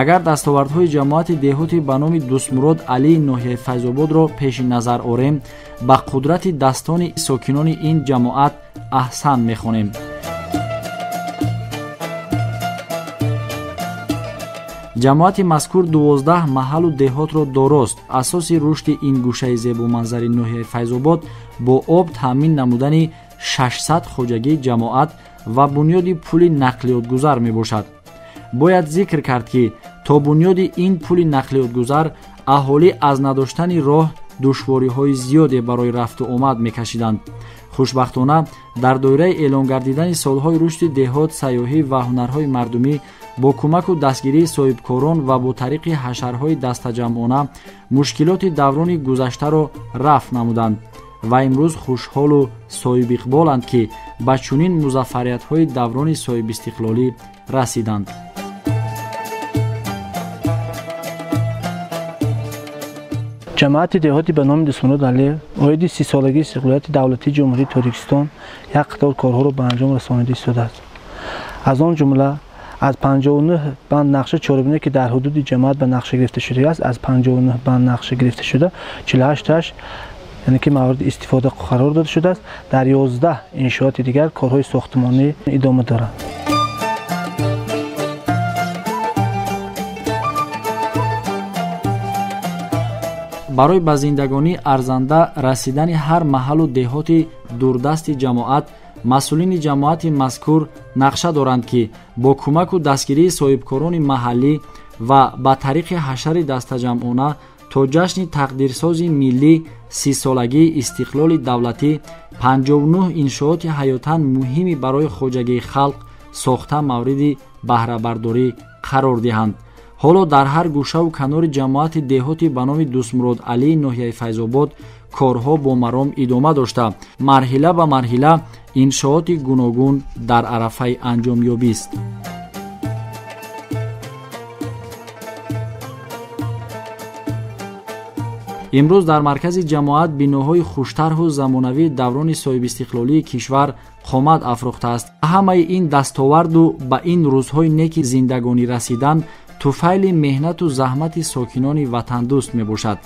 агар дастовардҳои ҷамоати деҳоти ба номи Дӯстмурод Алии ноҳияи Файзободро пеши назар орем, ба қудрати дастони сокинони ин ҷамоат аҳсан мехонем. ҷамоати мазкур 12 маҳаллу деҳотро дорост. асоси рушди ин гӯшаи зебоманзари ноҳияи Файзобод бо об таъмин намудани 600 хоҷагии ҷамоат ва бунёди пули нақлиётгузар мебошад. бояд зикр кард ки то бунёди ин пули нақлиётгузар аҳолӣ аз надоштани роҳ душвориҳои зиёде барои рафту омад мекашиданд. хушбахтона дар доираи эълон гардидани солҳои рушди деҳот, сайёҳӣ ва ҳунарҳои мардумӣ бо кӯмаку дастгирии соҳибкорон ва бо тариқи ҳашарҳои дастаҷамъона мушкилоти даврони гузаштаро рафъ намуданд ва имрӯз хушҳолу соҳибиқболанд, ки ба чунин музаффариятҳои даврони соҳибистиқлолӣ расиданд. ҷамоати деҳоти ба номи Дӯстмурод Алӣ оиди 30-солагии истиқлолияти давлатии ҷумҳурии Тоҷикистон як қатор корҳоро ба анҷом расонида истодааст. аз он ҷумла аз 59 банд нақша чорабине ки дар ҳудуди ҷамоат ба нақша гирифта шудааст, аз 59 банд нақша гирифта шуда 48-таш яъне ки мавриди истифода қарор дода шудааст. дар 11 иншооти дигар корҳои сохтмонӣ идома доранд. барои ба зиндагонӣ арзанда расидани ҳар маҳаллу деҳоти дурдасти ҷамоат, масъулини ҷамоати мазкур нақша доранд, ки бо кӯмаку дастгирии соҳибкорони маҳаллӣ ва ба тариқи ҳашари дастаҷамъона то ҷашни тақдирсози миллӣ 30-солагии истиқлоли давлатӣ 59 иншооти ҳаётан муҳими барои хоҷагии халқ сохта мавриди баҳрабардорӣ қарор диҳанд. ҳоло дар ҳар гӯшаву канори ҷамоати деҳоти ба номи Дӯстмурод Алии ноҳияи Файзобод корҳо бо маром идома дошта, марҳила ба марҳила иншооти гуногун дар арафаи анҷомёбист. имрӯз дар маркази ҷамоат биноҳои хуштарҳу замонавии даврони соҳибистиқлолии кишвар қомат афрохтааст. ҳамаи ин дастоварду ба ин рӯзҳои неки зиндагонӣ расидан туфайли меҳнату заҳмати сокинони ватандӯст мебошад.